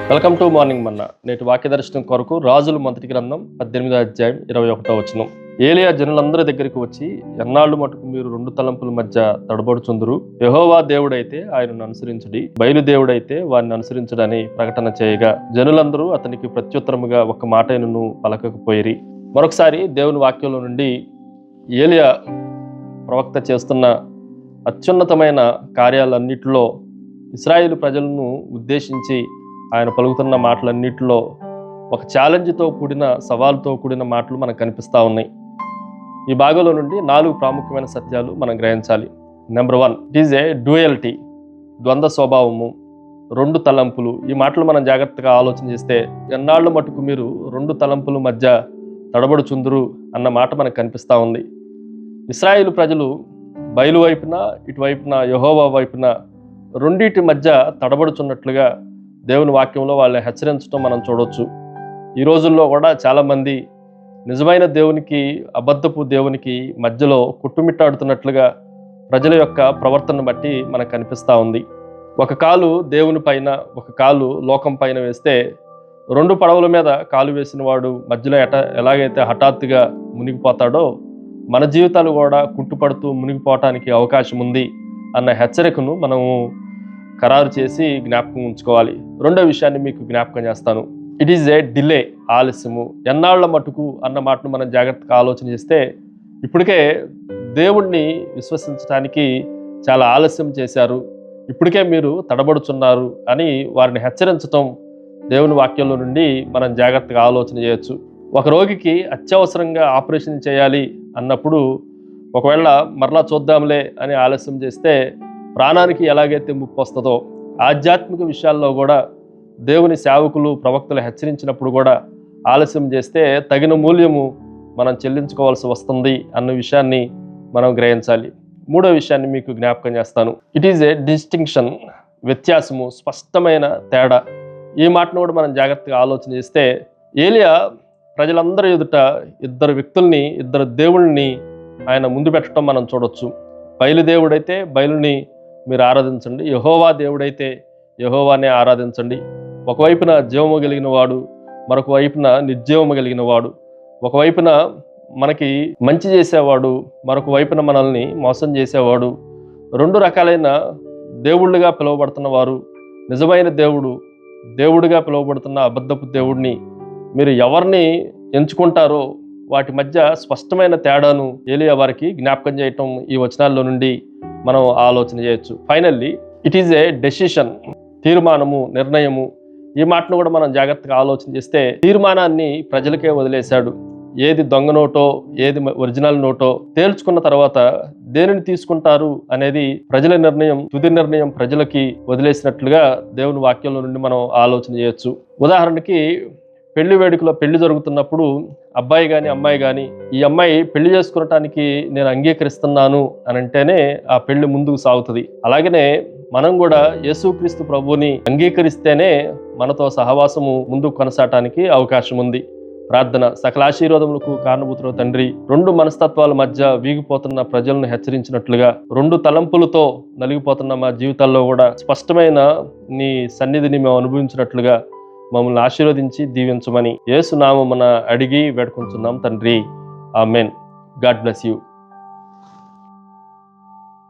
Welcome to morning మన్నా. నేటి వాక్య దర్శనం కొరకు రాజులు మొదటి గ్రంథం 18వ అధ్యాయం 21వ వచనం. ఏలియా జనులందరి దగ్గరికి వచ్చి, ఎన్నాళ్ళు మటుకు మీరు రెండు తలంపుల మధ్య తడబడుచుందురు? యెహోవా దేవుడైతే ఆయనను అనుసరించుడి, బయలు దేవుడైతే వారిని అనుసరించుడని ప్రకటన చేయగా జనులందరూ అతనికి ప్రత్యుత్తరముగా ఒక్క మాటైనను పలకకపోయిరి. మరొకసారి దేవుని వాక్యంలో నుండి ఏలియా ప్రవక్త చేస్తున్న అత్యున్నతమైన కార్యాలన్నిటిలో ఇశ్రాయేలు ప్రజలను ఉద్దేశించి ఆయన పలుకుతున్న మాటలన్నిటిలో ఒక ఛాలెంజ్తో కూడిన, సవాల్తో కూడిన మాటలు మనకు కనిపిస్తూ ఉన్నాయి. ఈ భాగంలో నుండి 4 ప్రాముఖ్యమైన సత్యాలు మనం గ్రహించాలి. Number 1, it is A duality, ద్వంద్వ స్వభావము, రెండు తలంపులు. ఈ మాటలు మనం జాగ్రత్తగా ఆలోచన చేస్తే, ఎన్నాళ్ళు మటుకు మీరు రెండు తలంపుల మధ్య తడబడుచుందురు అన్న మాట మనకు కనిపిస్తూ ఉంది. ఇశ్రాయేలు ప్రజలు బయలు వైపున, ఇటువైపున యెహోవా వైపున రెండింటి మధ్య తడబడుచున్నట్లుగా దేవుని వాక్యంలో వాళ్ళని హెచ్చరించడం మనం చూడవచ్చు. ఈ రోజుల్లో కూడా చాలామంది నిజమైన దేవునికి, అబద్ధపు దేవునికి మధ్యలో కుట్టుమిట్టాడుతున్నట్లుగా ప్రజల యొక్క ప్రవర్తనను బట్టి మనకు కనిపిస్తూ ఉంది. ఒక కాలు దేవుని పైన, ఒక కాలు లోకం పైన వేస్తే, రెండు పడవల మీద కాలు వేసిన వాడు మధ్యలో ఎలాగైతే హఠాత్తుగా మునిగిపోతాడో, మన జీవితాలు కూడా కుంటుపడుతూ మునిగిపోవటానికి అవకాశం ఉంది అన్న హెచ్చరికను మనము ఖరారు చేసి జ్ఞాపకం ఉంచుకోవాలి. రెండో విషయాన్ని మీకు జ్ఞాపకం చేస్తాను. ఇట్ ఈజ్ ఏ డిలే, ఆలస్యము. ఎన్నాళ్ల మటుకు అన్న మాటను మనం జాగ్రత్తగా ఆలోచన చేస్తే, ఇప్పటికే దేవుణ్ణి విశ్వసించడానికి చాలా ఆలస్యం చేశారు, ఇప్పటికే మీరు తడబడుచున్నారు అని వారిని హెచ్చరించటం దేవుని వాక్యంలో నుండి మనం జాగ్రత్తగా ఆలోచన చేయొచ్చు. ఒక రోగికి అత్యవసరంగా ఆపరేషన్ చేయాలి అన్నప్పుడు ఒకవేళ మరలా చూద్దాంలే అని ఆలస్యం చేస్తే ప్రాణానికి ఎలాగైతే ముప్పు వస్తుందో, ఆధ్యాత్మిక విషయాల్లో కూడా దేవుని సేవకులు, ప్రవక్తలు హెచ్చరించినప్పుడు కూడా ఆలస్యం చేస్తే తగిన మూల్యము మనం చెల్లించుకోవాల్సి వస్తుంది అన్న విషయాన్ని మనం గ్రహించాలి. మూడో విషయాన్ని మీకు జ్ఞాపకం చేస్తాను. ఇట్ ఈజ్ ఏ డిస్టింక్షన్, వ్యత్యాసము, స్పష్టమైన తేడా. ఈ మాటను కూడా మనం జాగ్రత్తగా ఆలోచన చేస్తే, ఏలియా ప్రజలందరి ఎదుట ఇద్దరు వ్యక్తుల్ని, ఇద్దరు దేవుళ్ళని ఆయన ముందు పెట్టడం మనం చూడొచ్చు. బయలుదేవుడైతే బయలుని మీరు ఆరాధించండి, యెహోవా దేవుడైతే యెహోవానే ఆరాధించండి. ఒకవైపున జీవము కలిగిన వాడు, మరొక వైపున నిర్జీవము కలిగిన వాడు. ఒకవైపున మనకి మంచి చేసేవాడు, మరొక వైపున మనల్ని మోసం చేసేవాడు. రెండు రకాలైన దేవుళ్ళుగా పిలువబడుతున్న వారు, నిజమైన దేవుడుగా పిలువబడుతున్న అబద్ధపు దేవుడిని మీరు ఎవరిని ఎంచుకుంటారో వాటి మధ్య స్పష్టమైన తేడాను ఏలియా వారికి జ్ఞాపకం చేయటం ఈ వచనాల్లో నుండి మనం ఆలోచన చేయొచ్చు. Finally it is a decision, తీర్మానము, నిర్ణయము. ఈ మాటను కూడా మనం జాగ్రత్తగా ఆలోచన చేస్తే, తీర్మానాన్ని ప్రజలకే వదిలేశాడు. ఏది దొంగ నోటో, ఏది ఒరిజినల్ నోటో తేల్చుకున్న తర్వాత దేనిని తీసుకుంటారు అనేది ప్రజల నిర్ణయం, తుది నిర్ణయం ప్రజలకి వదిలేసినట్లుగా దేవుని వాక్యంలో నుండి మనం ఆలోచన చేయొచ్చు. ఉదాహరణకి పెళ్లి వేడుకలో పెళ్లి జరుగుతున్నప్పుడు అబ్బాయి కానీ అమ్మాయి కానీ, ఈ అమ్మాయి పెళ్లి చేసుకునటానికి నేను అంగీకరిస్తున్నాను అని అంటేనే ఆ పెళ్లి ముందుకు సాగుతుంది. అలాగనే మనం కూడా యేసుక్రీస్తు ప్రభువుని అంగీకరిస్తేనే మనతో సహవాసము ముందుకు కొనసాగటానికి అవకాశం ఉంది. ప్రార్థన. సకల ఆశీర్వాదములకు కారణభూతుడు తండ్రి, రెండు మనస్తత్వాల మధ్య వీగిపోతున్న ప్రజలను హెచ్చరించినట్లుగా, రెండు తలంపులతో నలిగిపోతున్న మా జీవితాల్లో కూడా స్పష్టమైన నీ సన్నిధిని మేము అనుభవించినట్లుగా మమ్మల్ని ఆశీర్వదించి దీవించమని యేసు నామమున అడిగి వేడుకుంటున్నాం తండ్రి. ఆమెన్. God bless you.